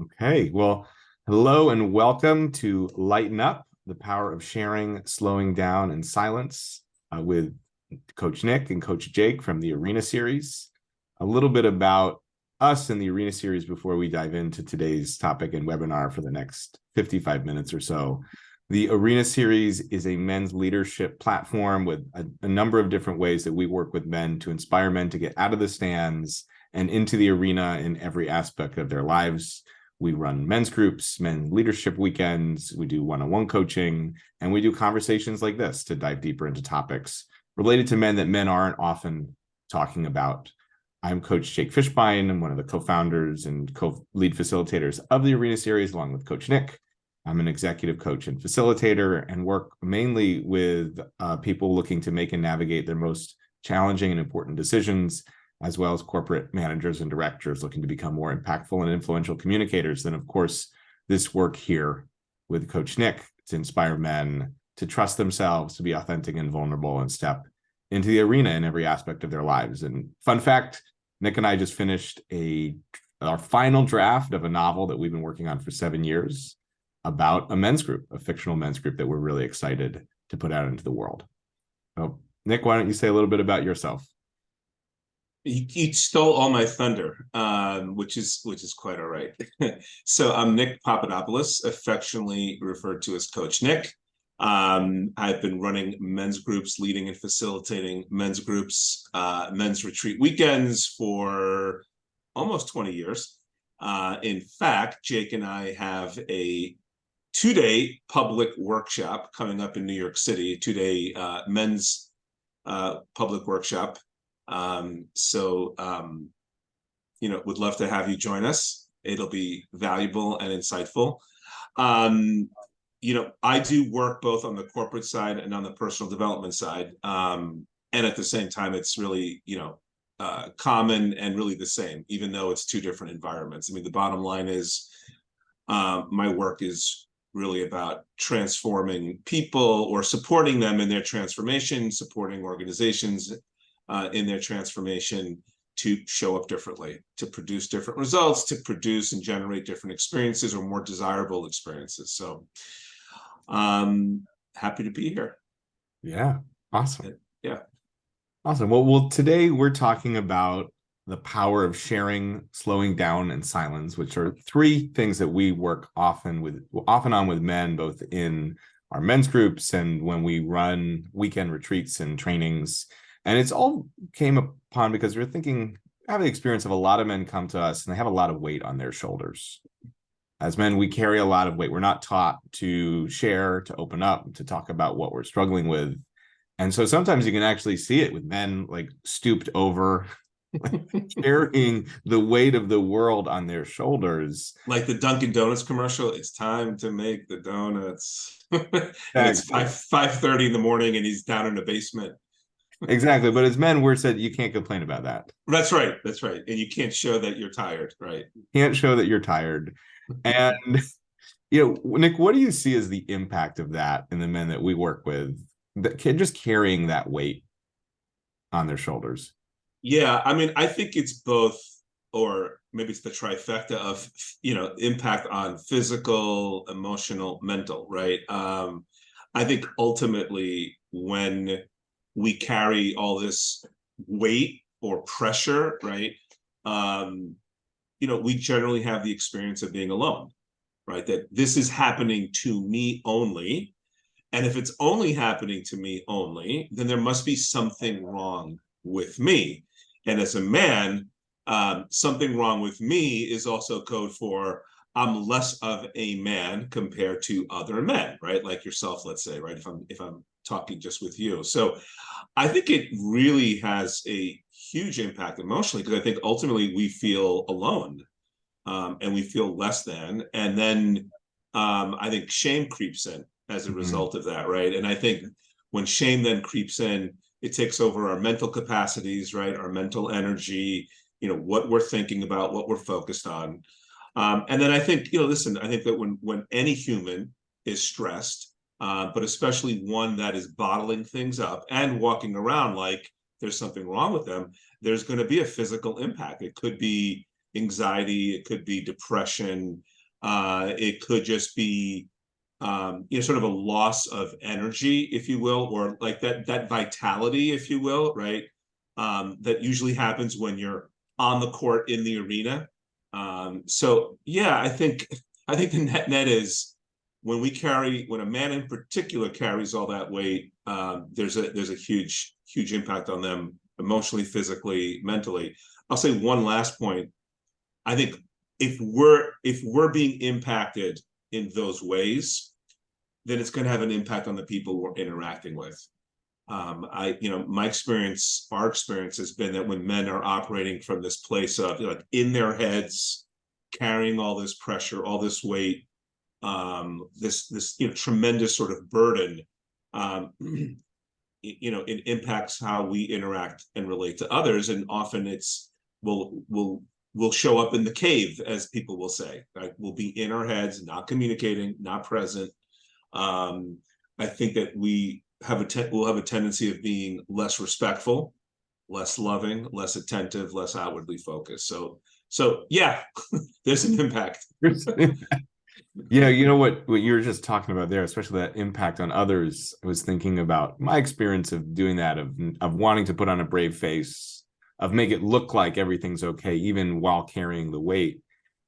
Okay, well, hello and welcome to Lighten Up, the power of sharing, slowing down, and silence with Coach Nick and Coach Jake from the Arena Series. A little bit about us in the Arena Series before we dive into today's topic and webinar for the next 55 minutes or so. The Arena Series is a men's leadership platform with a number of different ways that we work with men to inspire men to get out of the stands and into the arena in every aspect of their lives. We run men's groups, men's leadership weekends, we do one-on-one coaching, and we do conversations like this to dive deeper into topics related to men that men aren't often talking about. I'm Coach Jake Fishbein. I'm one of the co-founders and co-lead facilitators of the Arena Series, along with Coach Nick. I'm an executive coach and facilitator and work mainly with people looking to make and navigate their most challenging and important decisions, as well as corporate managers and directors looking to become more impactful and influential communicators. And of course, this work here with Coach Nick to inspire men to trust themselves, to be authentic and vulnerable, and step into the arena in every aspect of their lives. And fun fact, Nick and I just finished our final draft of a novel that we've been working on for 7 years about a men's group, a fictional men's group that we're really excited to put out into the world. So, Nick, why don't you say a little bit about yourself? You stole all my thunder, which is quite all right. So I'm Nick Papadopoulos, affectionately referred to as Coach Nick. I've been running men's groups, leading and facilitating men's groups, men's retreat weekends for almost 20 years. In fact, Jake and I have a 2-day public workshop coming up in New York City, a 2-day men's public workshop. Would love to have you join us. It'll be valuable and insightful. I do work both on the corporate side and on the personal development side. And at the same time, it's really, common and really the same, even though it's two different environments. I mean, the bottom line is, my work is really about transforming people or supporting them in their transformation, supporting organizations in their transformation to show up differently, to produce different results, to produce and generate different experiences or more desirable experiences. So happy to be here. Yeah, awesome. Yeah. Awesome. Well, today we're talking about the power of sharing, slowing down, and silence, which are three things that we work often on with men, both in our men's groups and when we run weekend retreats and trainings. And it's all came upon because we're thinking, I have the experience of a lot of men come to us and they have a lot of weight on their shoulders. As men, we carry a lot of weight. We're not taught to share, to open up, to talk about what we're struggling with. And so sometimes you can actually see it with men like stooped over, carrying the weight of the world on their shoulders. Like the Dunkin' Donuts commercial, it's time to make the donuts. And it's 5:30 in the morning and he's down in the basement. Exactly. But as men, we're said you can't complain about that. That's right. That's right. And you can't show that you're tired, right? Can't show that you're tired. And, Nick, what do you see as the impact of that in the men that we work with, that just carrying that weight on their shoulders? Yeah, I mean, I think it's both, or maybe it's the trifecta of, impact on physical, emotional, mental, right? I think ultimately when we carry all this weight or pressure, right? We generally have the experience of being alone, right? That this is happening to me only. And if it's only happening to me only, then there must be something wrong with me. And as a man, something wrong with me is also code for I'm less of a man compared to other men, right? Like yourself, let's say, right? If I'm talking just with you. So I think it really has a huge impact emotionally, because I think ultimately we feel alone, and we feel less than. And then I think shame creeps in as a result of that, right? And I think when shame then creeps in, it takes over our mental capacities, right? Our mental energy, what we're thinking about, what we're focused on. And then I think, I think that when any human is stressed, but especially one that is bottling things up and walking around like there's something wrong with them, there's going to be a physical impact. It could be anxiety, it could be depression, it could just be sort of a loss of energy, if you will, or like that vitality, if you will, right? That usually happens when you're on the court in the arena. So yeah, I think the net is when a man in particular carries all that weight, there's a huge impact on them emotionally, physically, mentally. I'll say one last point. I think if we're being impacted in those ways, then it's going to have an impact on the people we're interacting with. My experience, our experience has been that when men are operating from this place of like in their heads, carrying all this pressure, all this weight, this tremendous sort of burden, it impacts how we interact and relate to others, and often will show up in the cave, as people will say. Right? We'll be in our heads, not communicating, not present. I think that we'll have a tendency of being less respectful, less loving, less attentive, less outwardly focused. So yeah, there's an impact. Yeah, you know what you were just talking about there, especially that impact on others. I was thinking about my experience of doing that, of wanting to put on a brave face, of make it look like everything's okay, even while carrying the weight.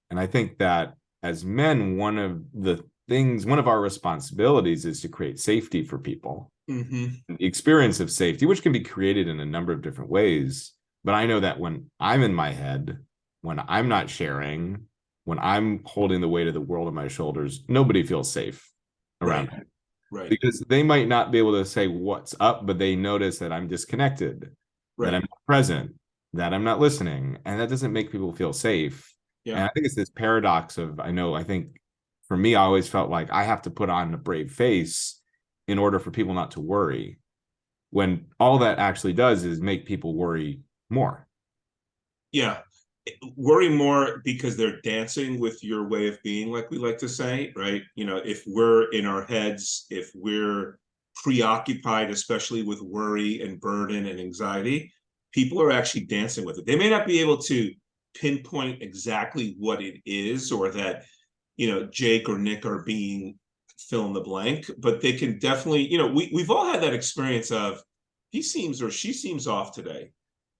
And I think that as men, one of our responsibilities is to create safety for people. Mm-hmm. The experience of safety, which can be created in a number of different ways. But I know that when I'm in my head, when I'm not sharing, when I'm holding the weight of the world on my shoulders, nobody feels safe around me. Right. Because they might not be able to say what's up, but they notice that I'm disconnected, that I'm not present, that I'm not listening. And that doesn't make people feel safe. Yeah. And I think it's this paradox of, I think for me, I always felt like I have to put on a brave face in order for people not to worry, when all that actually does is make people worry more. Yeah. Worry more because they're dancing with your way of being, like we like to say, right? If we're in our heads, if we're preoccupied, especially with worry and burden and anxiety, people are actually dancing with it. They may not be able to pinpoint exactly what it is, or that, Jake or Nick are being fill in the blank, but they can definitely, we've all had that experience of he seems or she seems off today,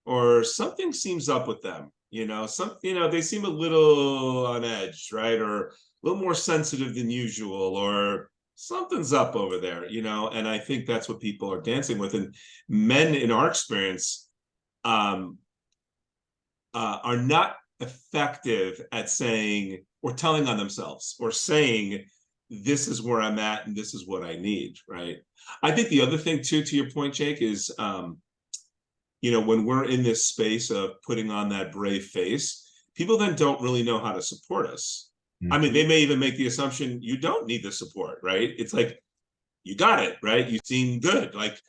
or something seems up with them. They seem a little on edge, right? Or a little more sensitive than usual, or something's up over there, and I think that's what people are dancing with. And men, in our experience, are not effective at saying or telling on themselves or saying, this is where I'm at and this is what I need, right? I think the other thing too, to your point, Jake, is when we're in this space of putting on that brave face, people then don't really know how to support us. Mm-hmm. I mean, they may even make the assumption you don't need the support, right? It's like, you got it, right? You seem good. Like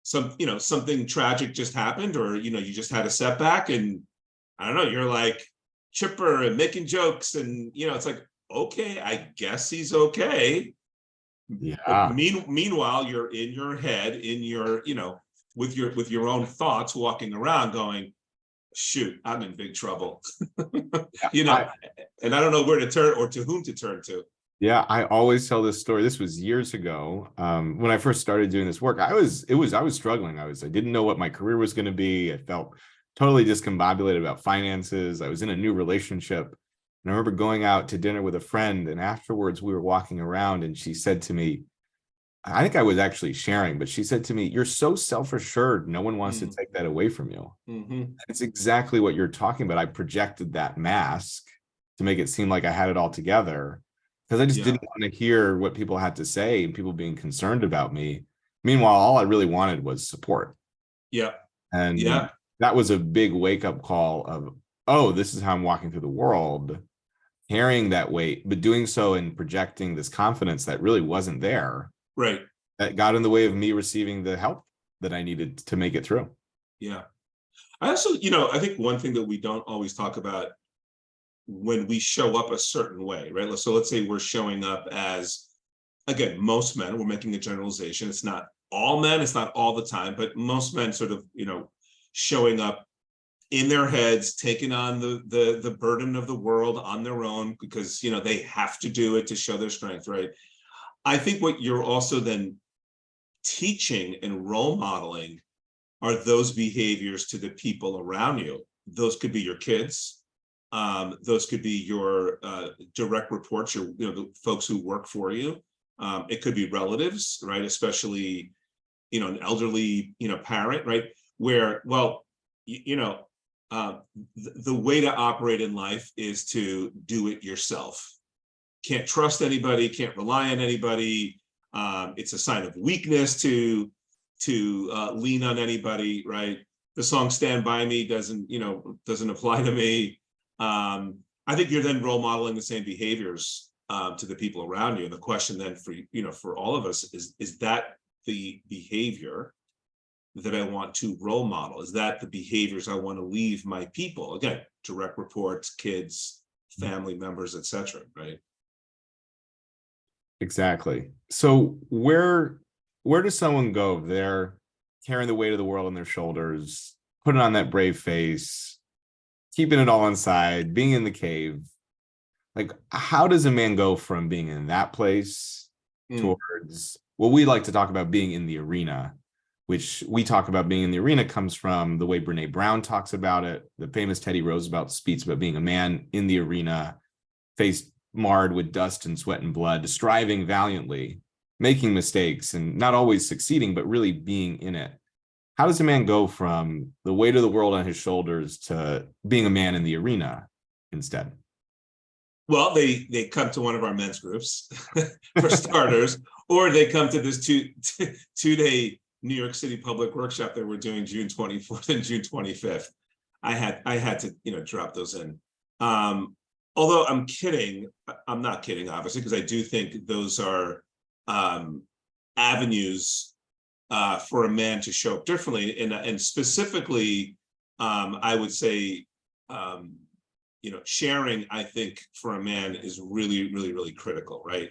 something tragic just happened, or, you just had a setback, and I don't know, you're like chipper and making jokes, and, it's like, okay, I guess he's okay. Yeah. But meanwhile, you're in your head, in your, with your own thoughts, walking around going, shoot, I'm in big trouble. And I don't know where to turn or to whom to turn to. Yeah, I always tell this story. This was years ago. When I first started doing this work, I was struggling. I didn't know what my career was going to be. I felt totally discombobulated about finances. I was in a new relationship. And I remember going out to dinner with a friend, and afterwards we were walking around, and she said to me, I think I was actually sharing, but she said to me, "You're so self-assured. No one wants to take that away from you." Mm-hmm. It's exactly what you're talking about. I projected that mask to make it seem like I had it all together, because I just didn't want to hear what people had to say and people being concerned about me. Meanwhile, all I really wanted was support. Yeah. And that was a big wake-up call of, oh, this is how I'm walking through the world, carrying that weight, but doing so and projecting this confidence that really wasn't there. Right. That got in the way of me receiving the help that I needed to make it through. Yeah. I also, I think one thing that we don't always talk about when we show up a certain way, right? So let's say we're showing up as, again, most men, we're making a generalization. It's not all men, it's not all the time, but most men sort of, showing up in their heads, taking on the burden of the world on their own because, you know, they have to do it to show their strength, right? I think what you're also then teaching and role modeling are those behaviors to the people around you. Those could be your kids. Those could be your direct reports, your, you know, the folks who work for you. It could be relatives, right? Especially, you know, an elderly, you know, parent, right? Where, well, the way to operate in life is to do it yourself. Can't trust anybody, can't rely on anybody. It's a sign of weakness to lean on anybody, right? The song "Stand By Me" doesn't apply to me. I think you're then role modeling the same behaviors to the people around you. And the question then for all of us is that the behavior that I want to role model? Is that the behaviors I want to leave my people? Again, direct reports, kids, family members, etc. Right? Exactly. So where does someone go if they're carrying the weight of the world on their shoulders, putting on that brave face, keeping it all inside, being in the cave? Like, how does a man go from being in that place towards what we like to talk about being in the arena, which we talk about being in the arena comes from the way Brene Brown talks about it, the famous Teddy Roosevelt speech about being a man in the arena, face marred with dust and sweat and blood, striving valiantly, making mistakes and not always succeeding, but really being in it. How does a man go from the weight of the world on his shoulders to being a man in the arena instead? Well, they come to one of our men's groups for starters, or they come to this two-day New York City public workshop that we're doing June 24th and June 25th. I had to drop those in. Although I'm kidding, I'm not kidding, obviously, because I do think those are avenues for a man to show up differently, and specifically, I would say, sharing, I think, for a man is really, really, really critical, right?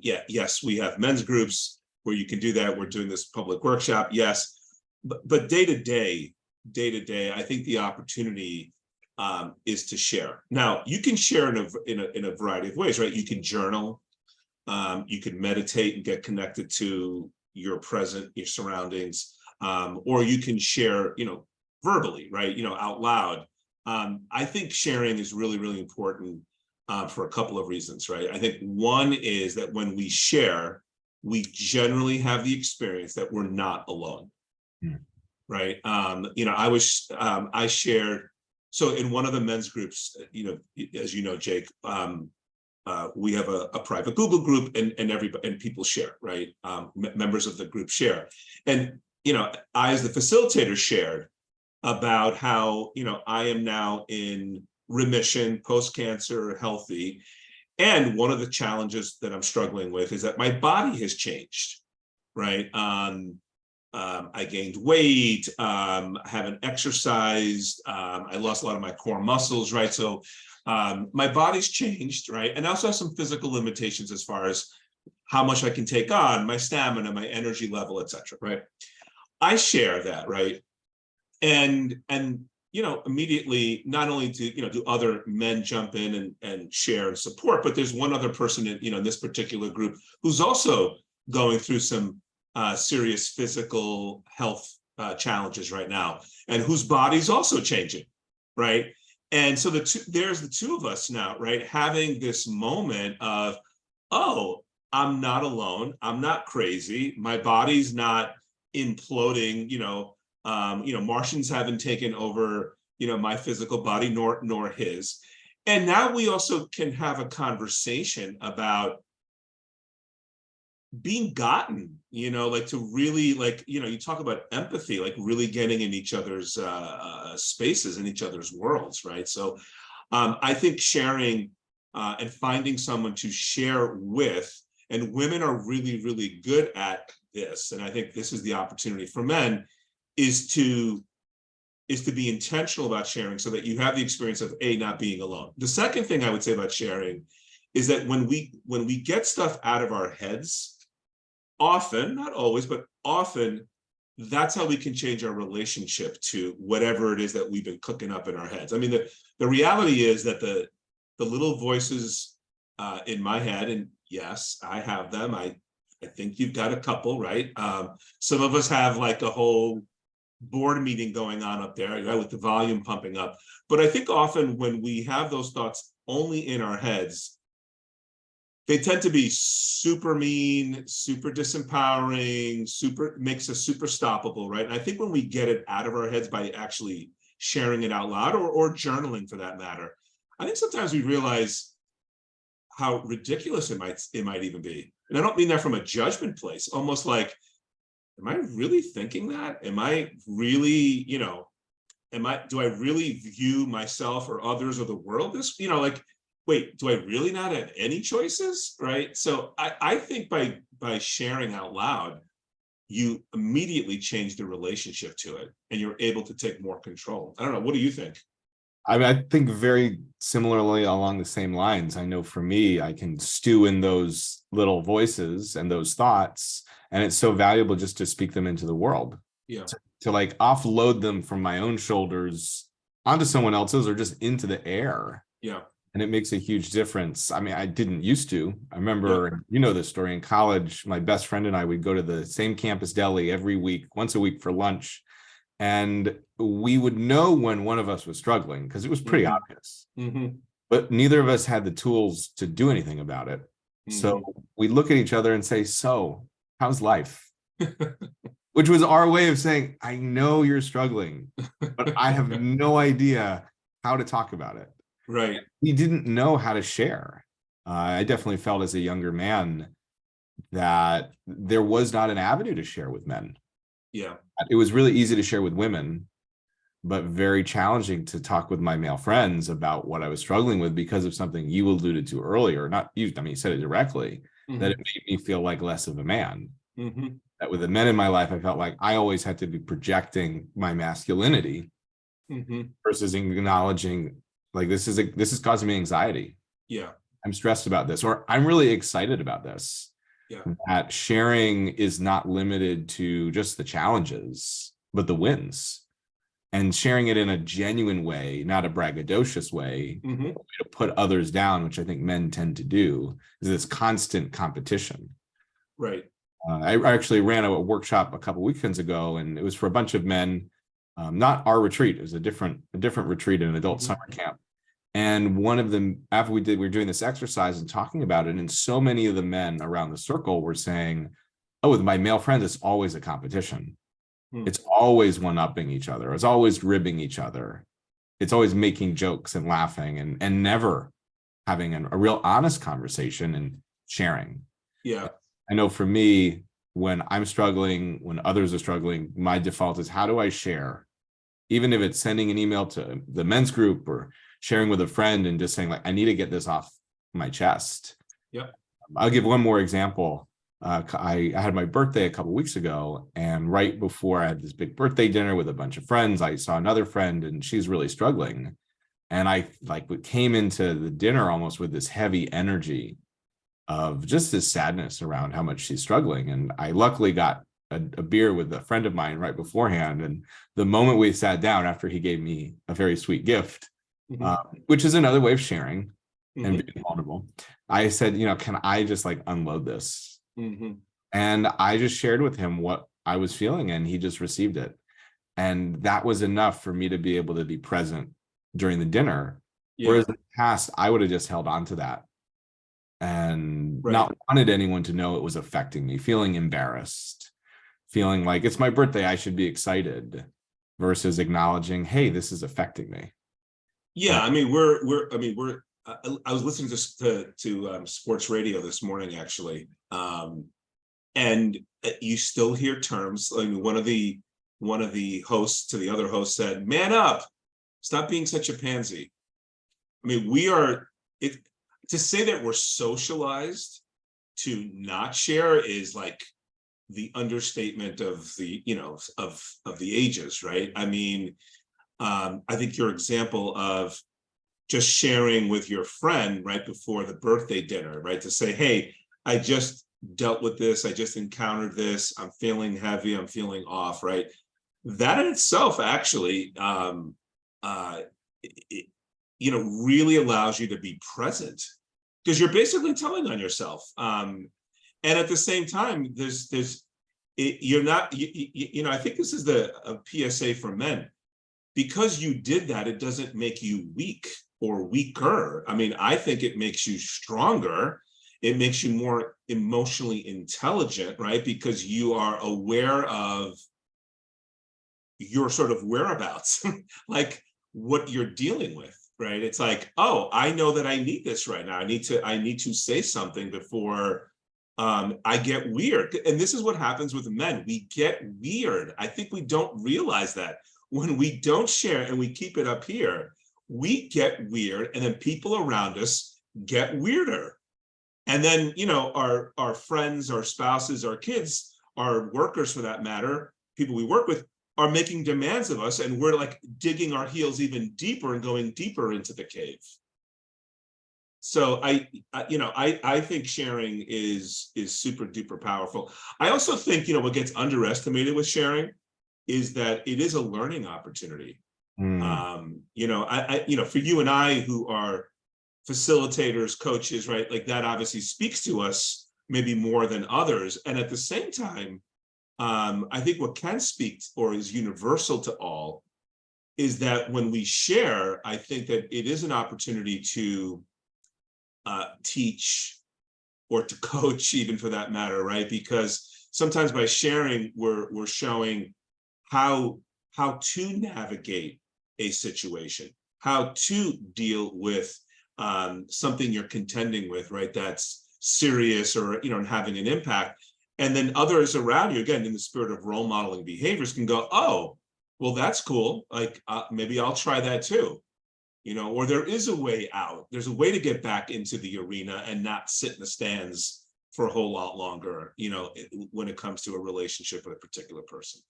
Yes, we have men's groups where you can do that. We're doing this public workshop, yes, but day to day, I think the opportunity is to share. Now, you can share in a variety of ways, right? You can journal, you can meditate and get connected to your present, your surroundings, or you can share, verbally, right? Out loud. I think sharing is really, really important for a couple of reasons, right? I think one is that when we share, we generally have the experience that we're not alone, right? I shared, so in one of the men's groups, as you know, Jake, we have a private Google group, and people share, right? Members of the group share, and I, as the facilitator, shared about how I am now in remission, post-cancer, healthy, and one of the challenges that I'm struggling with is that my body has changed, right? I gained weight, haven't exercised, I lost a lot of my core muscles, right? So my body's changed, right? And I also have some physical limitations as far as how much I can take on, my stamina, my energy level, etc. Right? I share that, right? And immediately, not only do other men jump in and share and support, but there's one other person in this particular group who's also going through some serious physical health challenges right now, and whose body's also changing, right? And so there's the two of us now, right? Having this moment of, oh, I'm not alone. I'm not crazy. My body's not imploding. Martians haven't taken over, my physical body, nor his. And now we also can have a conversation about being gotten, to really, you talk about empathy, like really getting in each other's spaces, in each other's worlds, right? So I think sharing and finding someone to share with, and women are really, really good at this, and I think this is the opportunity for men, is to be intentional about sharing, so that you have the experience of not being alone. The second thing I would say about sharing is that when we get stuff out of our heads, often, not always, but often, that's how we can change our relationship to whatever it is that we've been cooking up in our heads. I mean, the reality is that the little voices in my head, and yes, I have them. I think you've got a couple, right? Some of us have like a whole board meeting going on up there, right, with the volume pumping up. But I think often when we have those thoughts only in our heads, they tend to be super mean, super disempowering, makes us super stoppable, right? And I think when we get it out of our heads by actually sharing it out loud, or journaling for that matter, I think sometimes we realize how ridiculous it might even be. And I don't mean that from a judgment place, almost like, am I really thinking that? Am I really, do I really view myself or others or the world this, like, wait, do I really not have any choices? Right. So I think by sharing out loud, you immediately change the relationship to it and you're able to take more control. I don't know. What do you think? I mean, I think very similarly along the same lines. I know for me, I can stew in those little voices and those thoughts, and it's so valuable just to speak them into the world. Yeah. To like offload them from my own shoulders onto someone else's or just into the air. Yeah. And it makes a huge difference. I mean, I didn't used to. I remember, this story, in college, my best friend and I would go to the same campus deli every week, once a week for lunch. And we would know when one of us was struggling because it was pretty obvious. But neither of us had the tools to do anything about it. So we look at each other and say, so how's life? Which was our way of saying, I know you're struggling, but I have no idea how to talk about it. Right. We didn't know how to share. I definitely felt as a younger man that there was not an avenue to share with men. Yeah. It was really easy to share with women, but very challenging to talk with my male friends about what I was struggling with because of something you alluded to earlier. Not you, I mean, you said it directly, that it made me feel like less of a man. That with the men in my life, I felt like I always had to be projecting my masculinity versus acknowledging, like, this is causing me anxiety. Yeah. I'm stressed about this, or I'm really excited about this. Yeah. That sharing is not limited to just the challenges, but the wins. And sharing it in a genuine way, not a braggadocious way, to put others down, which I think men tend to do, is this constant competition. Right. I actually ran a workshop a couple weekends ago, and it was for a bunch of men, not our retreat. It was a different retreat, an adult summer camp. And one of them, after we were doing this exercise and talking about it, and so many of the men around the circle were saying, oh, with my male friends, it's always a competition. It's always one-upping each other. It's always ribbing each other. It's always making jokes and laughing and never having a real honest conversation and sharing. Yeah. I know for me, when I'm struggling, when others are struggling, my default is, how do I share? Even if it's sending an email to the men's group or sharing with a friend and just saying, like, I need to get this off my chest. Yeah. I'll give one more example. I had my birthday a couple weeks ago, and right before I had this big birthday dinner with a bunch of friends, I saw another friend and she's really struggling. And I came into the dinner almost with this heavy energy of just this sadness around how much she's struggling. And I luckily got a beer with a friend of mine right beforehand. And the moment we sat down, after he gave me a very sweet gift, which is another way of sharing and being vulnerable, I said, can I just unload this? And I just shared with him what I was feeling, and he just received it. And that was enough for me to be able to be present during the dinner. Whereas in the past, I would have just held on to that and not wanted anyone to know it was affecting me, feeling embarrassed, feeling like it's my birthday, I should be excited, versus acknowledging, hey, this is affecting me. Yeah. I mean, I was listening to sports radio this morning, actually. And you still hear terms. I mean, one of the hosts to the other host said, "Man up, stop being such a pansy." I mean, to say that we're socialized to not share is like the understatement of the, of the ages, right? I mean, I think your example of just sharing with your friend right before the birthday dinner, right? To say, hey, I just dealt with this, I just encountered this, I'm feeling heavy, I'm feeling off, right? That in itself actually it, really allows you to be present, because you're basically telling on yourself. And at the same time, you're not, I think this is a PSA for men. Because you did that, it doesn't make you weak or weaker. I mean, I think it makes you stronger. It makes you more emotionally intelligent, right? Because you are aware of your sort of whereabouts, like what you're dealing with, right? It's like, oh, I know that I need this right now. I need to say something before I get weird. And this is what happens with men. We get weird. I think we don't realize that. When we don't share and we keep it up here, we get weird, and then people around us get weirder. And then, our friends, our spouses, our kids, our workers for that matter, people we work with, are making demands of us, and we're like digging our heels even deeper and going deeper into the cave. So I think sharing is super duper powerful. I also think, what gets underestimated with sharing is that it is a learning opportunity. For you and I, who are facilitators, coaches, right? Like, that obviously speaks to us maybe more than others. And at the same time, I think what can speak or is universal to all is that when we share, I think that it is an opportunity to teach or to coach, even for that matter, right? Because sometimes by sharing, we're showing how to navigate a situation, how to deal with something you're contending with, right? That's serious or, having an impact. And then others around you, again, in the spirit of role modeling behaviors, can go, oh, well, that's cool. Like, maybe I'll try that too. Or there is a way out. There's a way to get back into the arena and not sit in the stands for a whole lot longer, when it comes to a relationship with a particular person.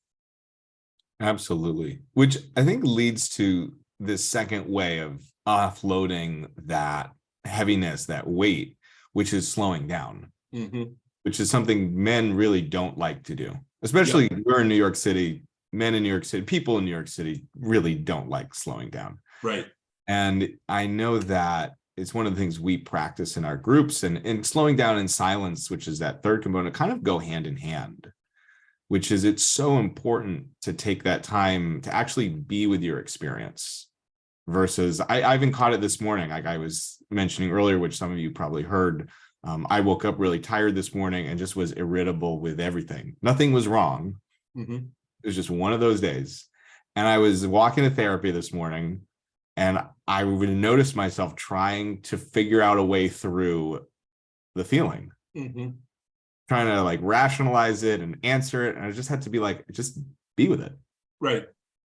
Absolutely. Which I think leads to this second way of offloading that heaviness, that weight, which is slowing down, which is something men really don't like to do. Especially we're in New York City, men in New York City, people in New York City really don't like slowing down. Right. And I know that it's one of the things we practice in our groups, and slowing down in silence, which is that third component, kind of go hand in hand, which is it's so important to take that time to actually be with your experience versus I even caught it this morning. Like I was mentioning earlier, which some of you probably heard, I woke up really tired this morning and just was irritable with everything. Nothing was wrong. It was just one of those days. And I was walking to therapy this morning, and I would notice myself trying to figure out a way through the feeling. Trying to like rationalize it and answer it. And I just had to be like, just be with it. Right.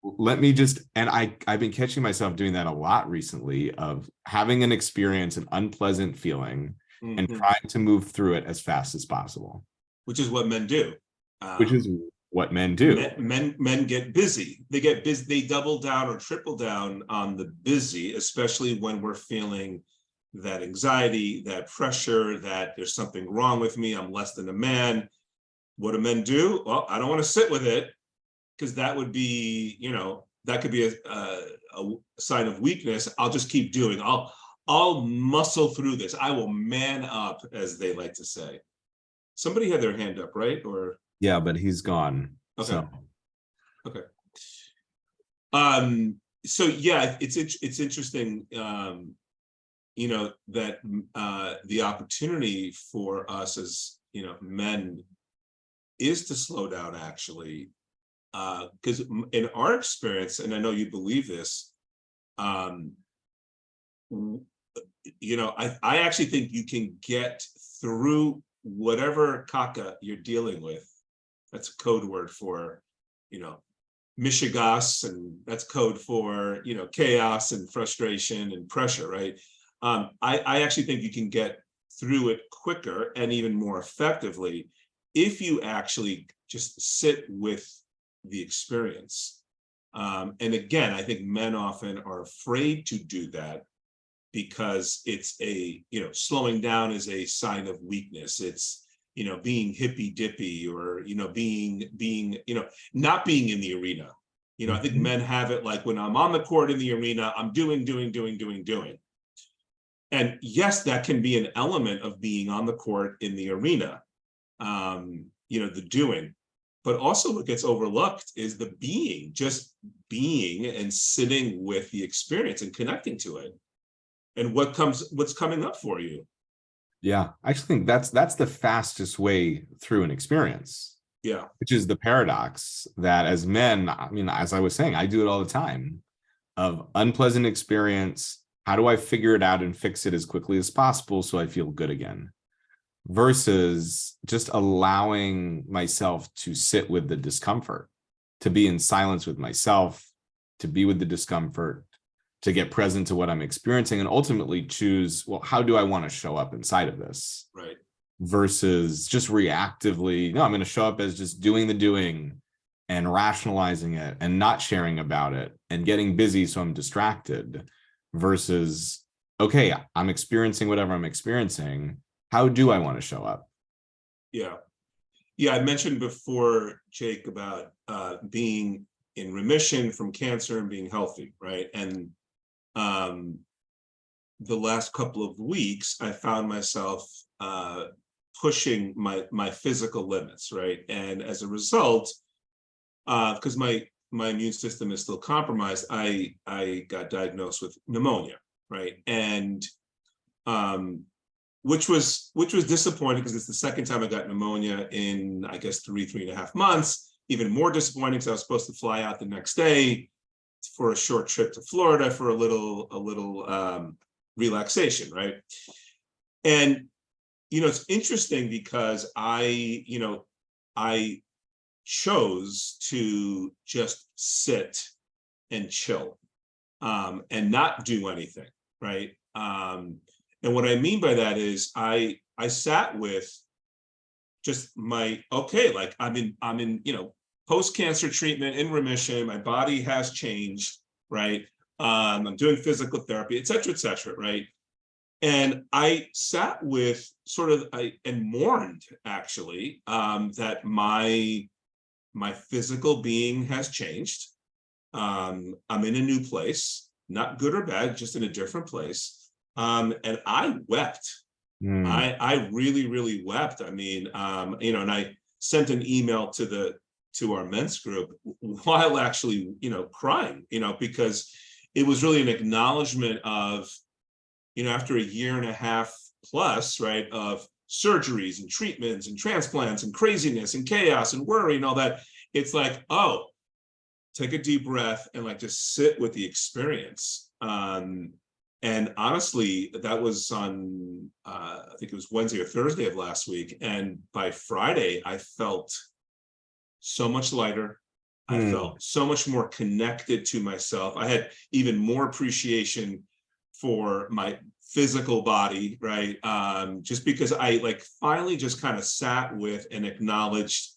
Let me just, and I've been catching myself doing that a lot recently, of having an experience, an unpleasant feeling, and trying to move through it as fast as possible. Which is what men do. Which is what men do. Men get busy. They get busy. They double down or triple down on the busy, especially when we're feeling that anxiety, that pressure, that there's something wrong with me, I'm less than a man. What do men do? Well, I don't want to sit with it, because that would be, that could be a sign of weakness. I'll just keep doing. I'll muscle through this. I will man up, as they like to say. Somebody had their hand up, right? Or yeah, but he's gone. Okay. So. Okay. So yeah, it's interesting. That the opportunity for us as men is to slow down, actually, because in our experience, and I know you believe this, I actually think you can get through whatever caca you're dealing with. That's a code word for mishigas, and that's code for chaos and frustration and pressure, right? I actually think you can get through it quicker and even more effectively if you actually just sit with the experience. And again, I think men often are afraid to do that because it's slowing down is a sign of weakness. being hippy dippy, or, being, not being in the arena. I think men have it like, when I'm on the court in the arena, I'm doing. And yes, that can be an element of being on the court in the arena, the doing. But also what gets overlooked is the being, just being and sitting with the experience and connecting to it, and what's coming up for you. Yeah, I actually think that's the fastest way through an experience. Yeah. Which is the paradox that as men, I mean, as I was saying, I do it all the time, of unpleasant experience. How do I figure it out and fix it as quickly as possible so I feel good again? Versus just allowing myself to sit with the discomfort, to be in silence with myself, to be with the discomfort, to get present to what I'm experiencing, and ultimately choose, well, how do I want to show up inside of this? Right. Versus just reactively, no, I'm going to show up as just doing the doing and rationalizing it and not sharing about it and getting busy so I'm distracted. Versus, okay, I'm experiencing whatever I'm experiencing. How do I want to show up? Yeah. I mentioned before, Jake, about being in remission from cancer and being healthy, right? And the last couple of weeks, I found myself pushing my physical limits, right? And as a result, because my immune system is still compromised, I got diagnosed with pneumonia, right? And which was disappointing, because it's the second time I got pneumonia in, I guess, 3.5 months. Even more disappointing, because I was supposed to fly out the next day for a short trip to Florida for a little relaxation, right? And it's interesting because I chose to just sit and chill, and not do anything, right? And what I mean by that is I sat with just like I'm in post-cancer treatment, in remission, my body has changed, right? I'm doing physical therapy, et cetera, right? And I sat with and mourned, actually, that my physical being has changed. I'm in a new place, not good or bad, just in a different place. And I wept. I really, really wept. I mean, and I sent an email to our men's group while actually, crying, because it was really an acknowledgement of, after 1.5 years plus, right, of surgeries and treatments and transplants and craziness and chaos and worry and all that, it's like, oh, take a deep breath and like just sit with the experience. And honestly, that was on, I think it was Wednesday or Thursday of last week. And by Friday, I felt so much lighter. I felt so much more connected to myself. I had even more appreciation for my physical body, right? Just because I finally just kind of sat with and acknowledged,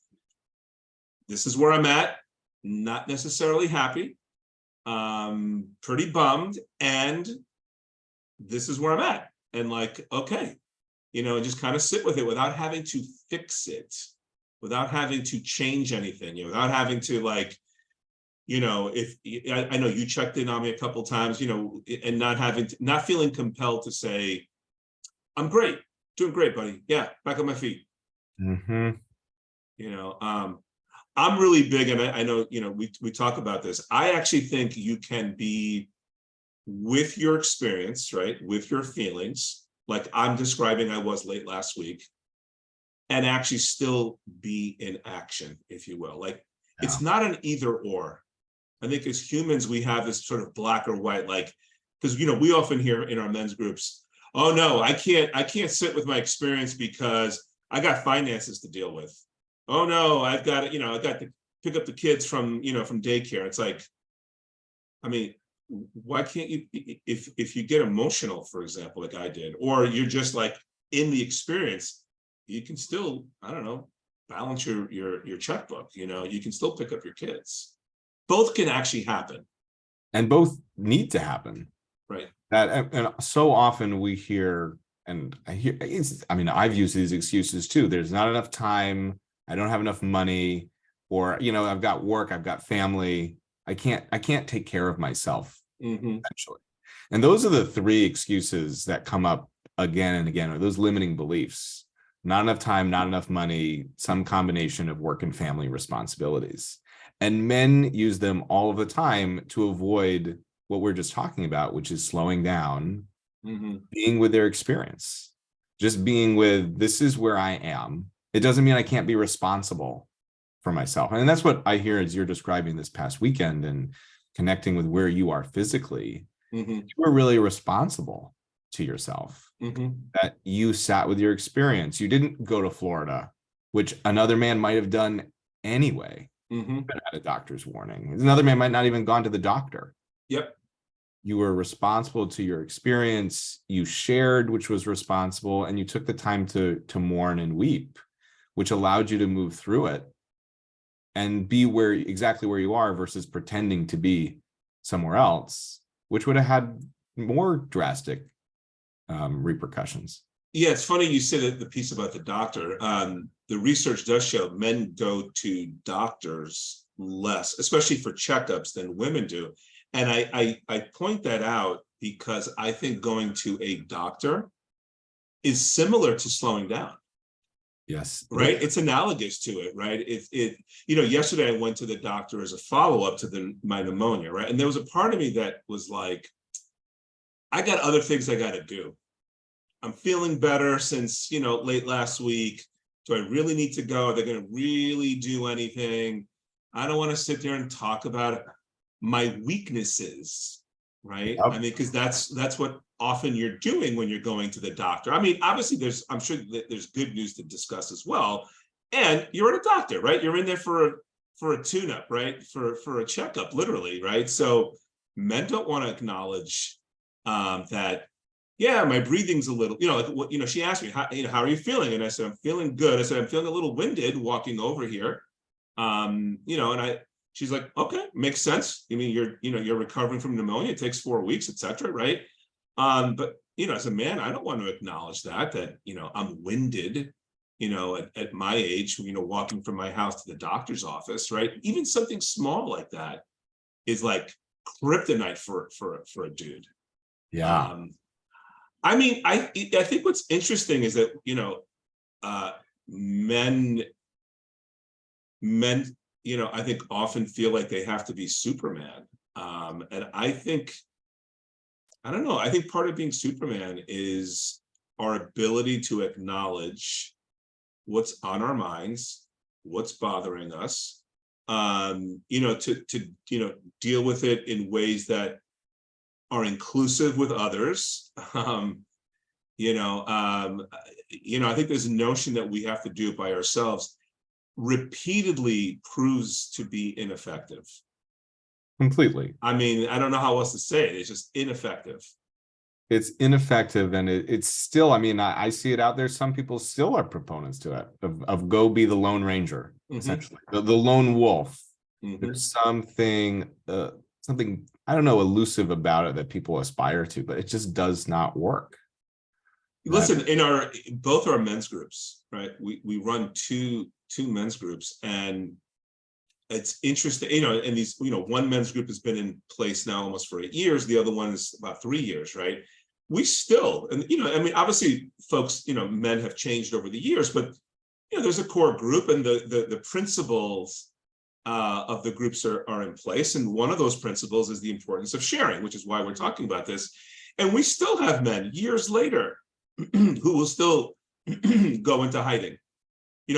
this is where I'm at, not necessarily happy, pretty bummed, and this is where I'm at. And okay, and just kind of sit with it without having to fix it, without having to change anything, without having to if I know you checked in on me a couple of times, and not feeling compelled to say, I'm great, doing great, buddy. Yeah, back on my feet. I'm really big, and I know, we talk about this. I actually think you can be with your experience, right? With your feelings, like I'm describing I was late last week, and actually still be in action, if you will. It's not an either or. I think as humans, we have this sort of black or white, because, we often hear in our men's groups, oh no, I can't sit with my experience because I got finances to deal with. Oh no, I've got to pick up the kids from daycare. It's like, I mean, why can't you, if you get emotional, for example, like I did, or you're just in the experience, you can still, I don't know, balance your checkbook, you can still pick up your kids. Both can actually happen. And both need to happen. Right. And so often we hear, and I mean, I've used these excuses too. There's not enough time. I don't have enough money, or, I've got work, I've got family. I can't take care of myself, essentially. And those are the three excuses that come up again and again, are those limiting beliefs. Not enough time, not enough money, some combination of work and family responsibilities. And men use them all of the time to avoid what we're just talking about, which is slowing down, being with their experience, just being with, this is where I am. It doesn't mean I can't be responsible for myself. And that's what I hear as you're describing this past weekend and connecting with where you are physically. You were really responsible to yourself, that you sat with your experience. You didn't go to Florida, which another man might have done anyway, but had a doctor's warning. Another man might not even gone to the doctor. Yep. You were responsible to your experience. You shared, which was responsible, and you took the time to mourn and weep, which allowed you to move through it and be exactly where you are versus pretending to be somewhere else, which would have had more drastic repercussions. Yeah, it's funny you said the piece about the doctor. The research does show men go to doctors less, especially for checkups, than women do. And I point that out because I think going to a doctor is similar to slowing down. Yes. Right. It's analogous to it. Right. Yesterday I went to the doctor as a follow-up to my pneumonia. Right. And there was a part of me that was like, I got other things I got to do. I'm feeling better since, late last week. Do I really need to go? Are they going to really do anything? I don't want to sit there and talk about my weaknesses. Right. Yep. I mean, because that's what often you're doing when you're going to the doctor. I mean, obviously I'm sure that there's good news to discuss as well. And you're at a doctor, right? You're in there for a tune-up, right? For a checkup, literally, right? So men don't want to acknowledge that, yeah, my breathing's a little, she asked me, how are you feeling? And I said, I'm feeling good. I said, I'm feeling a little winded walking over here. She's like, okay, makes sense. I mean, you're recovering from pneumonia. It takes 4 weeks, etc. Right. But as a man, I don't want to acknowledge that I'm winded, at my age, walking from my house to the doctor's office, right? Even something small like that is like kryptonite for a dude. Yeah. I mean, I think what's interesting is that, men, I think often feel like they have to be Superman. And I think, I don't know, I think part of being Superman is our ability to acknowledge what's on our minds, what's bothering us, to deal with it in ways that are inclusive with others. I think there's a notion that we have to do it by ourselves repeatedly proves to be ineffective. Completely. I mean, I don't know how else to say it. It's just ineffective. It's ineffective, and it's still, I mean, I see it out there. Some people still are proponents to it, of go be the Lone Ranger, essentially, the lone wolf. There's something, I don't know, elusive about it that people aspire to, but it just does not work. Listen, in both our men's groups, right? We run two men's groups, and it's interesting, and these, one men's group has been in place now almost for 8 years. The other one is about 3 years, right? We still, and I mean, obviously folks, men have changed over the years, but there's a core group, and the principles of the groups are in place. And one of those principles is the importance of sharing, which is why we're talking about this. And we still have men years later who will still go into hiding. In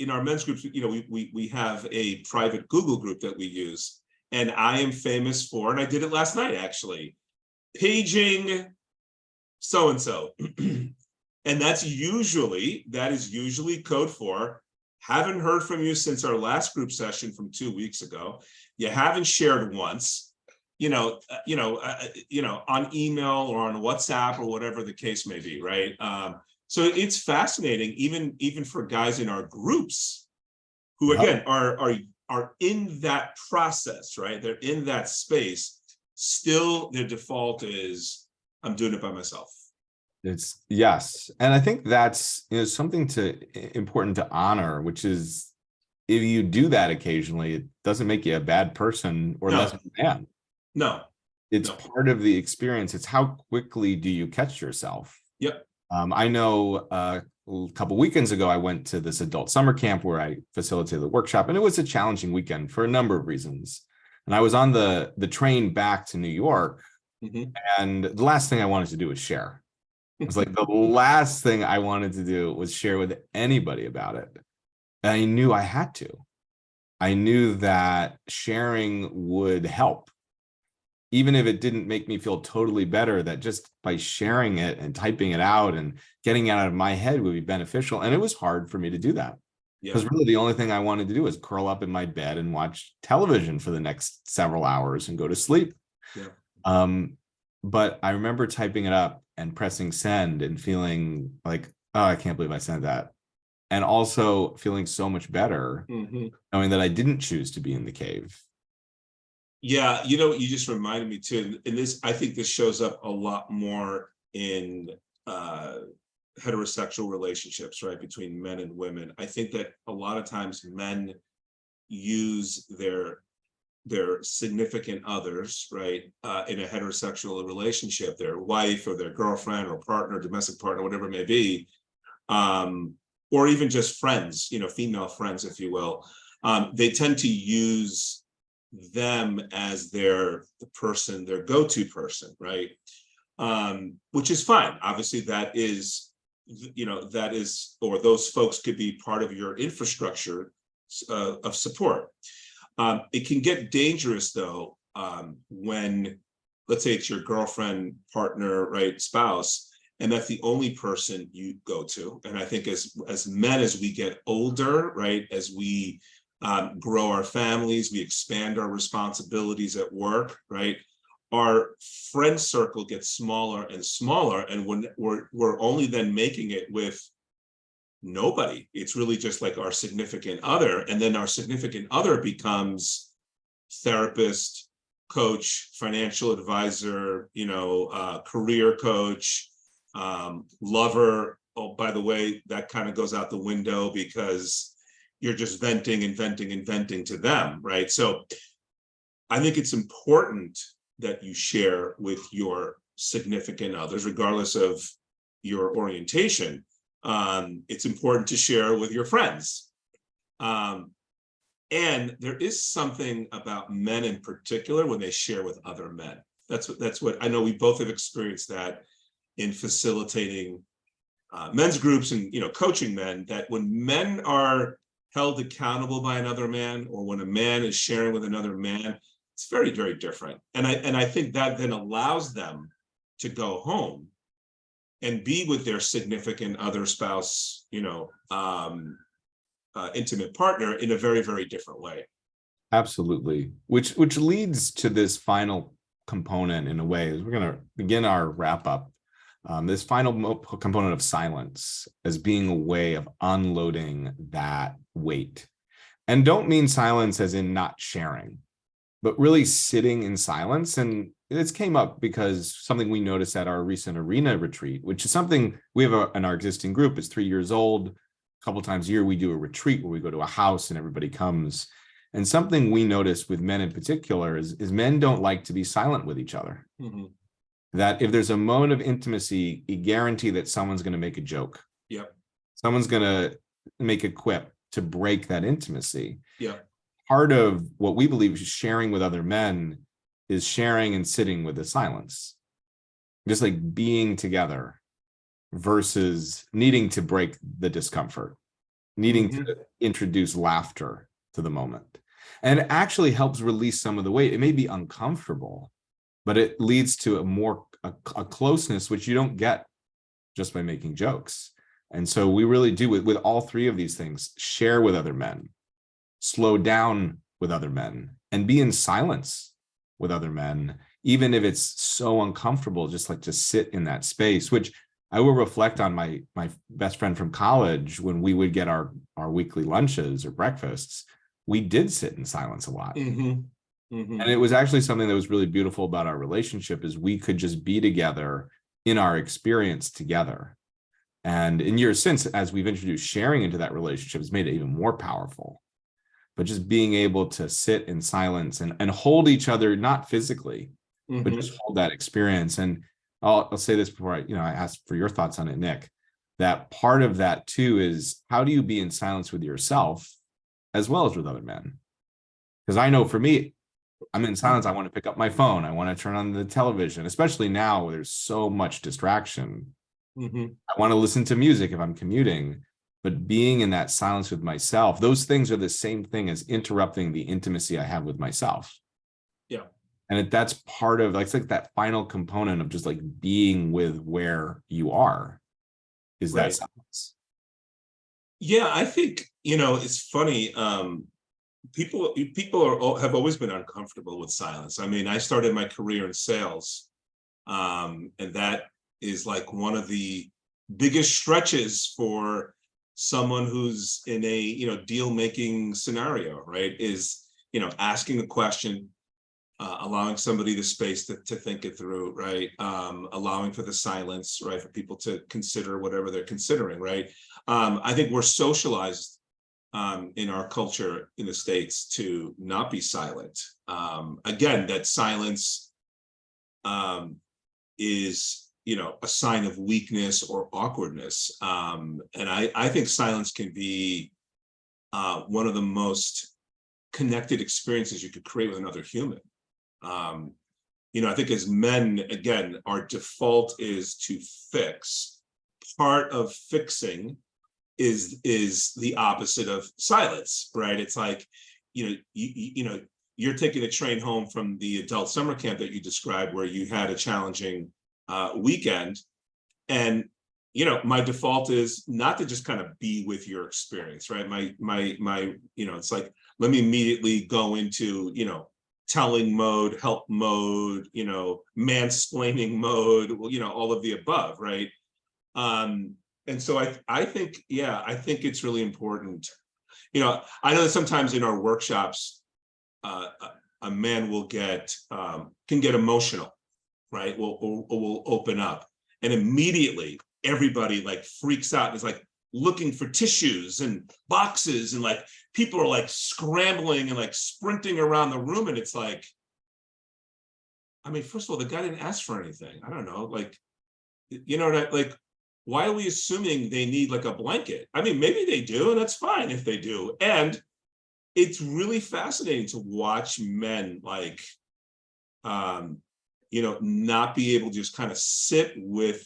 our men's groups, we have a private Google group that we use, and I am famous for, and I did it last night actually, paging so-and-so. And that is usually code for, haven't heard from you since our last group session from 2 weeks ago. You haven't shared once, on email or on WhatsApp or whatever the case may be, right? So it's fascinating, even for guys in our groups who, again, are in that process, right? They're in that space. Still, their default is, I'm doing it by myself. It's yes. And I think that's, something important to honor, which is if you do that occasionally, it doesn't make you a bad person or less No, of a man. no, It's no. part of the experience. It's how quickly do you catch yourself? Yep. I know a couple weekends ago, I went to this adult summer camp where I facilitated the workshop, and it was a challenging weekend for a number of reasons. And I was on the train back to New York, Mhm. and the last thing I wanted to do was share. It was like the last thing I wanted to do was share with anybody about it. And I knew I had to. I knew that sharing would help, even if it didn't make me feel totally better, that just by sharing it and typing it out and getting it out of my head would be beneficial. And it was hard for me to do that Yeah. because really the only thing I wanted to do was curl up in my bed and watch television for the next several hours and go to sleep. Yeah. But I remember typing it up and pressing send and feeling like, oh, I can't believe I sent that. And also feeling so much better knowing that I didn't choose to be in the cave. Yeah, you just reminded me too, and this, I think this shows up a lot more in heterosexual relationships, right, between men and women. I think that a lot of times men use their significant others, right, in a heterosexual relationship, their wife or their girlfriend or partner, domestic partner, whatever it may be, or even just friends, female friends, if you will. They tend to use them as their go-to person, right? Which is fine. Obviously, that is, or those folks could be part of your infrastructure of support. It can get dangerous though, when, let's say it's your girlfriend, partner, right, spouse, and that's the only person you go to. And I think as men, as we get older, right, as we grow our families, we expand our responsibilities at work, right, our friend circle gets smaller and smaller, and when we're only then making it with nobody. It's really just like our significant other, and then our significant other becomes therapist, coach, financial advisor, career coach, lover. Oh, by the way, that kind of goes out the window because you're just venting and venting and venting to them, right? So I think it's important that you share with your significant others, regardless of your orientation. It's important to share with your friends. And there is something about men in particular when they share with other men. That's what I know we both have experienced that in facilitating men's groups and coaching men, that when men are held accountable by another man, or when a man is sharing with another man, it's very, very different. And I think that then allows them to go home and be with their significant other, spouse, intimate partner in a very, very different way. Absolutely. Which leads to this final component in a way, is we're going to begin our wrap up. This final component of silence as being a way of unloading that weight. And don't mean silence as in not sharing, but really sitting in silence. And this came up because something we noticed at our recent arena retreat, which is something we have in our existing group. It's 3 years old. A couple times a year, we do a retreat where we go to a house and everybody comes. And something we notice with men in particular is men don't like to be silent with each other. That if there's a moment of intimacy, you guarantee that someone's going to make a joke. Yep. Someone's going to make a quip to break that intimacy. Yeah. Part of what we believe is sharing with other men is sharing and sitting with the silence. Just like being together versus needing to break the discomfort, needing to introduce laughter to the moment. And it actually helps release some of the weight. It may be uncomfortable, but it leads to a closeness which you don't get just by making jokes. And so we really do with all three of these things: share with other men, slow down with other men, and be in silence with other men, even if it's so uncomfortable, just like to sit in that space, which I will reflect on my best friend from college. When we would get our weekly lunches or breakfasts, we did sit in silence a lot. And it was actually something that was really beautiful about our relationship, is we could just be together in our experience together. And in years since, as we've introduced sharing into that relationship, it's made it even more powerful. But just being able to sit in silence and hold each other, not physically, but just hold that experience. And I'll say this before I ask for your thoughts on it, Nick, that part of that too is, how do you be in silence with yourself as well as with other men? Because I know for me, I'm in silence. I want to pick up my phone. I want to turn on the television, especially now where there's so much distraction. I want to listen to music if I'm commuting, but being in that silence with myself, those things are the same thing as interrupting the intimacy I have with myself. Yeah. And that's part of, like, it's like that final component of just like being with where you are is that silence. Yeah, I think, it's funny. People have always been uncomfortable with silence. I mean, I started my career in sales, and that is like one of the biggest stretches for someone who's in a deal making scenario, right? Is asking a question, allowing somebody the space to think it through, right? Allowing for the silence, right? For people to consider whatever they're considering, right? I think we're socialized in our culture in the States to not be silent. Again, that silence is, a sign of weakness or awkwardness. And I think silence can be one of the most connected experiences you could create with another human. I think as men, again, our default is to fix. Part of fixing is the opposite of silence, right? It's like, you're taking a train home from the adult summer camp that you described, where you had a challenging weekend, and my default is not to just kind of be with your experience, right? My it's like, let me immediately go into telling mode, help mode, mansplaining mode, all of the above, right? And so I think, I think it's really important. I know that sometimes in our workshops, a man will can get emotional, right? Will open up, and immediately everybody like freaks out and is like looking for tissues and boxes, and like people are like scrambling and like sprinting around the room. And it's like, I mean, first of all, the guy didn't ask for anything. I don't know, like, like, why are we assuming they need like a blanket? I mean, maybe they do, and that's fine if they do. And it's really fascinating to watch men like, not be able to just kind of sit with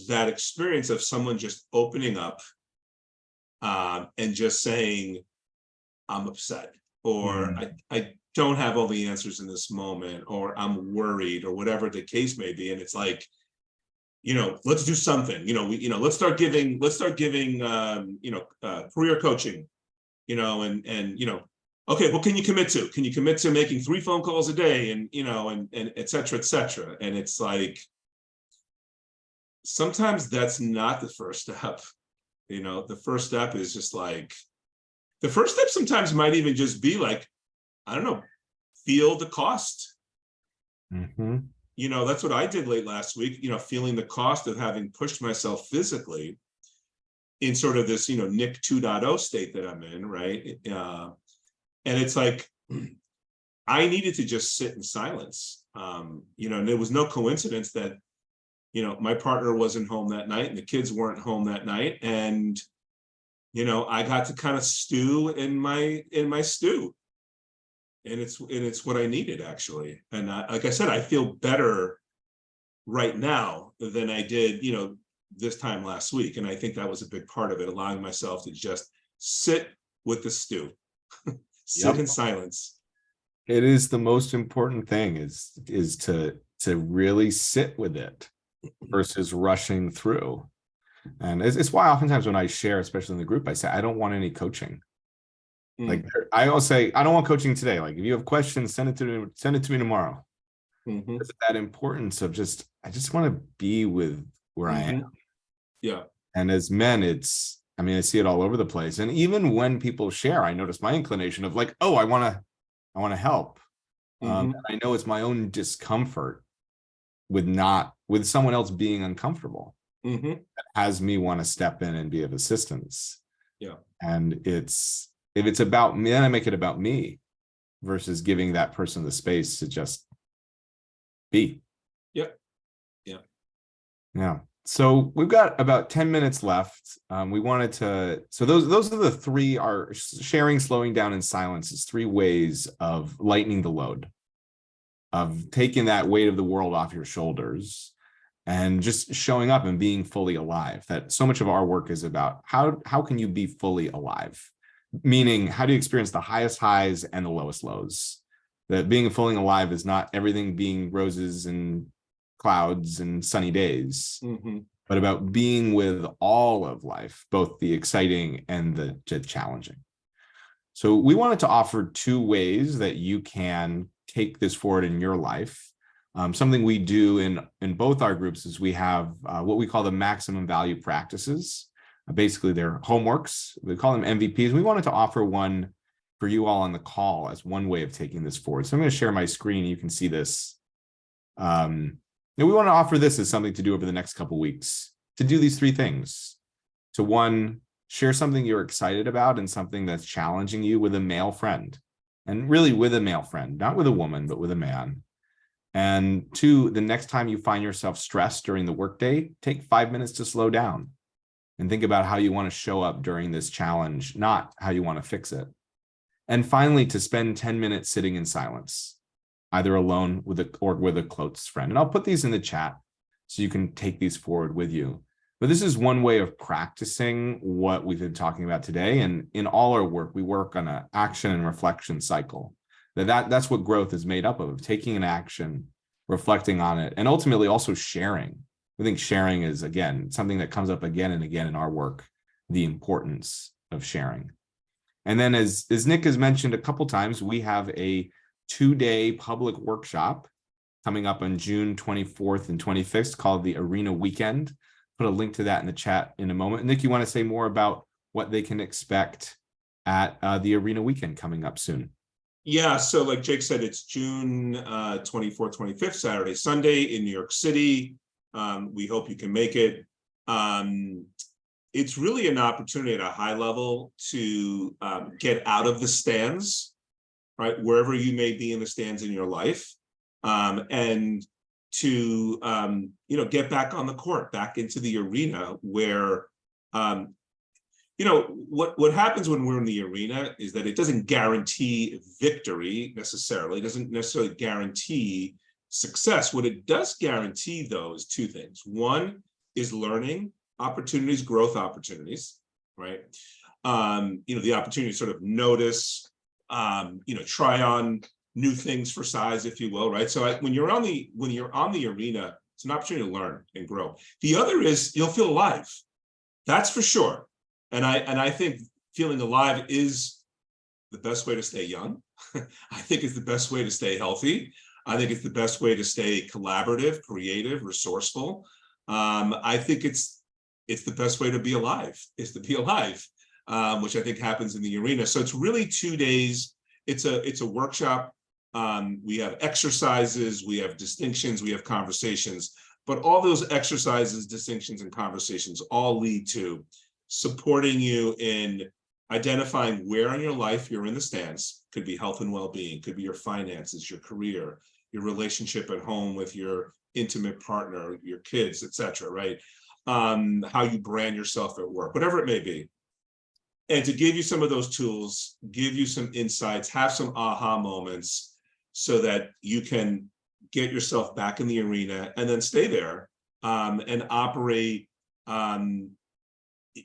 that experience of someone just opening up and just saying, I'm upset, or I don't have all the answers in this moment, or I'm worried, or whatever the case may be. And it's like, let's do something, let's start giving, career coaching, and okay, what can you commit to? Can you commit to making 3 phone calls a day, and and et cetera, et cetera. And it's like, sometimes that's not the first step. The first step is just like, the first step sometimes might even just be like, I don't know, feel the cost. That's what I did late last week, feeling the cost of having pushed myself physically in sort of this, Nick 2.0 state that I'm in, right? And it's like, I needed to just sit in silence, and there was no coincidence that, my partner wasn't home that night and the kids weren't home that night. And, I got to kind of stew in my stew. And it's what I needed, actually. And like I said, I feel better right now than I did, this time last week. And I think that was a big part of it, allowing myself to just sit with the stew, sit in silence. It is the most important thing is to really sit with it versus rushing through. And it's why oftentimes when I share, especially in the group, I say, I don't want any coaching. Like, I always say, I don't want coaching today. Like, if you have questions, send it to me tomorrow. It's that importance of I just want to be with where I am. Yeah. And as men, I see it all over the place. And even when people share, I notice my inclination of like, oh, I want to help. I know it's my own discomfort with someone else being uncomfortable. Mm-hmm. That has me want to step in and be of assistance. Yeah. And if it's about me, then I make it about me versus giving that person the space to just be. Yep. Yeah. Yeah. So we've got about 10 minutes left. We wanted to, so those are the three, are sharing, slowing down, and silence is three ways of lightening the load, of taking that weight of the world off your shoulders and just showing up and being fully alive. That so much of our work is about how can you be fully alive? Meaning, how do you experience the highest highs and the lowest lows? That being fully alive is not everything being roses and clouds and sunny days, Mm-hmm. but about being with all of life, both the exciting and the challenging. So we wanted to offer two ways that you can take this forward in your life. Something we do in both our groups is we have what we call the maximum value practices. Basically, they're homeworks. We call them MVPs. We wanted to offer one for you all on the call as one way of taking this forward. So I'm going to share my screen. You can see this. And we want to offer this as something to do over the next couple of weeks, to do these three things. To one, share something you're excited about and something that's challenging you with a male friend. And really with a male friend, not with a woman, but with a man. And two, the next time you find yourself stressed during the workday, take 5 minutes to slow down and think about how you want to show up during this challenge, not how you want to fix it. And finally, to spend 10 minutes sitting in silence, either alone or with a close friend. And I'll put these in the chat so you can take these forward with you. But this is one way of practicing what we've been talking about today. And in all our work, we work on an action and reflection cycle. That's what growth is made up of, taking an action, reflecting on it, and ultimately also sharing. We think sharing is, again, something that comes up again and again in our work, the importance of sharing. And then as Nick has mentioned a couple times, we have a 2-day public workshop coming up on June 24th and 25th called the Arena Weekend. Put a link to that in the chat in a moment. Nick, you want to say more about what they can expect at the Arena Weekend coming up soon? Yeah, so like Jake said, it's June 24th, 25th, Saturday, Sunday in New York City. We hope you can make it. It's really an opportunity at a high level to get out of the stands, right, wherever you may be in the stands in your life, and to get back on the court, back into the arena where what happens when we're in the arena is that it doesn't guarantee victory necessarily, it doesn't necessarily guarantee success. What it does guarantee, though, is two things. One is learning opportunities, growth opportunities, right? The opportunity to sort of notice, try on new things for size, if you will, right? So when you're on the arena, it's an opportunity to learn and grow. The other is you'll feel alive. That's for sure. And I think feeling alive is the best way to stay young. I think it's the best way to stay healthy. I think it's the best way to stay collaborative, creative, resourceful. I think it's the best way to be alive, is to be alive, which I think happens in the arena. So it's really 2 days. It's a workshop. We have exercises, we have distinctions, we have conversations, but all those exercises, distinctions, and conversations all lead to supporting you in identifying where in your life you're in the stands. Could be health and well-being, could be your finances, your career, your relationship at home with your intimate partner, your kids, etc., right? How you brand yourself at work, whatever it may be. And to give you some of those tools, give you some insights, have some aha moments so that you can get yourself back in the arena and then stay there and operate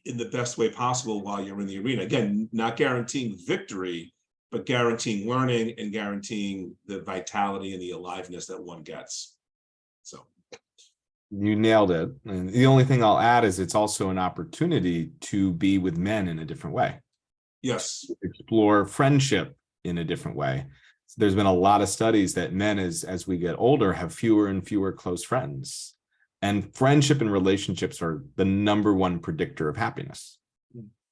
in the best way possible while you're in the arena. Again, not guaranteeing victory, but guaranteeing learning and guaranteeing the vitality and the aliveness that one gets. So you nailed it. And the only thing I'll add is it's also an opportunity to be with men in a different way. Yes. Explore friendship in a different way. There's been a lot of studies that men, as we get older, have fewer and fewer close friends. And friendship and relationships are the #1 predictor of happiness,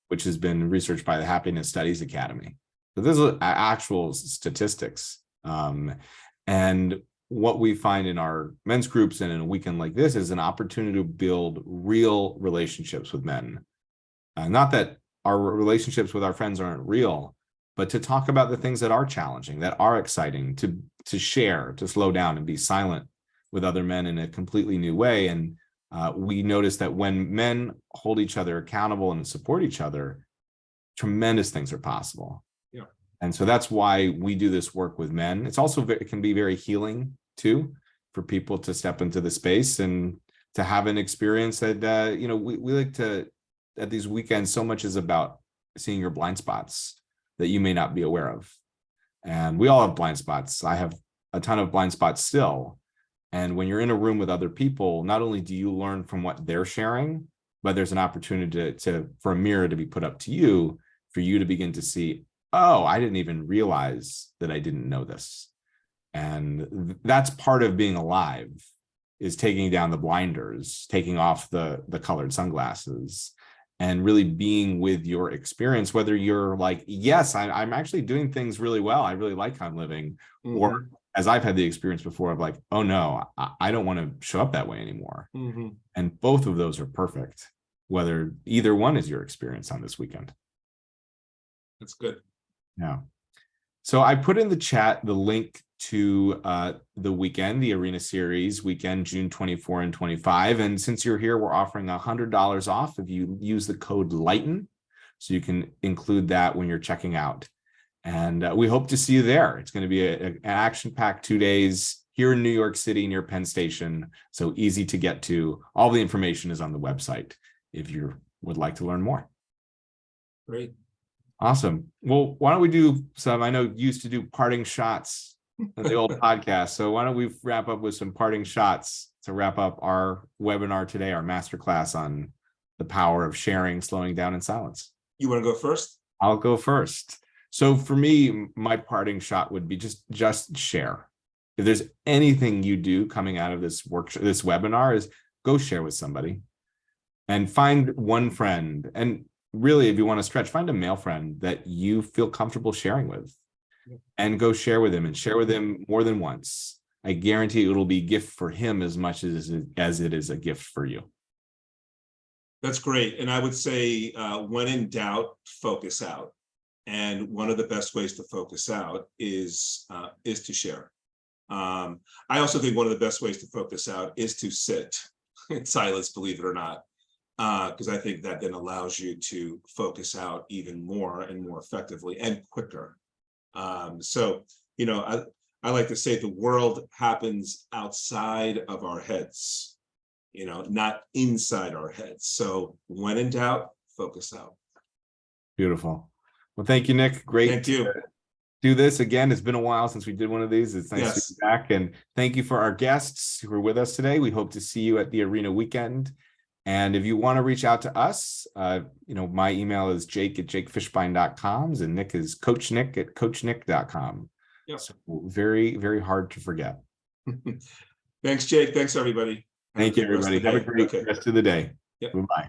which has been researched by the Happiness Studies Academy. So this is actual statistics. And what we find in our men's groups and in a weekend like this is an opportunity to build real relationships with men. Not that our relationships with our friends aren't real, but to talk about the things that are challenging, that are exciting, to share, to slow down and be silent with other men in a completely new way. And we notice that when men hold each other accountable and support each other, tremendous things are possible. Yeah. And so that's why we do this work with men. It's also it can be very healing too, for people to step into the space and to have an experience that we like to, at these weekends, so much is about seeing your blind spots that you may not be aware of. And we all have blind spots. I have a ton of blind spots still. And when you're in a room with other people, not only do you learn from what they're sharing, but there's an opportunity for a mirror to be put up to you, for you to begin to see, oh, I didn't even realize that I didn't know this. And that's part of being alive, is taking down the blinders, taking off the colored sunglasses, and really being with your experience, whether you're like, yes, I'm actually doing things really well, I really like how I'm living, or as I've had the experience before of like, oh no, I don't want to show up that way anymore. And both of those are perfect, whether either one is your experience on this weekend. That's good. Yeah. So I put in the chat the link to the weekend, the Arena Series weekend, June 24 and 25. And since you're here, we're offering $100 off if you use the code Lighten. So you can include that when you're checking out. And we hope to see you there. It's going to be an action-packed 2 days here in New York City near Penn Station. So easy to get to. All the information is on the website if you would like to learn more. Great. Awesome. Well, why don't we do some, I know you used to do parting shots in the old podcast. So why don't we wrap up with some parting shots to wrap up our webinar today, our masterclass on the power of sharing, slowing down in silence. You want to go first? I'll go first. So for me, my parting shot would be just share. If there's anything you do coming out of this workshop, this webinar, is go share with somebody and find one friend. And really, if you want to stretch, find a male friend that you feel comfortable sharing with and go share with him, and share with him more than once. I guarantee it'll be a gift for him as much as it is a gift for you. That's great. And I would say when in doubt, focus out. And one of the best ways to focus out is to share. I also think one of the best ways to focus out is to sit in silence, believe it or not, because I think that then allows you to focus out even more and more effectively and quicker. So, I like to say the world happens outside of our heads, not inside our heads. So when in doubt, focus out. Beautiful. Well, thank you, Nick. Great. Thank you. Do this again. It's been a while since we did one of these. It's nice to be back. And thank you for our guests who are with us today. We hope to see you at the Arena weekend. And if you want to reach out to us, my email is jake@jakefishbein.com, and Nick is coachnick@coachnick.com. Yep. So very, very hard to forget. Thanks, Jake. Thanks, everybody. Thank you, everybody. Have a great rest of the day. Yep. Bye-bye.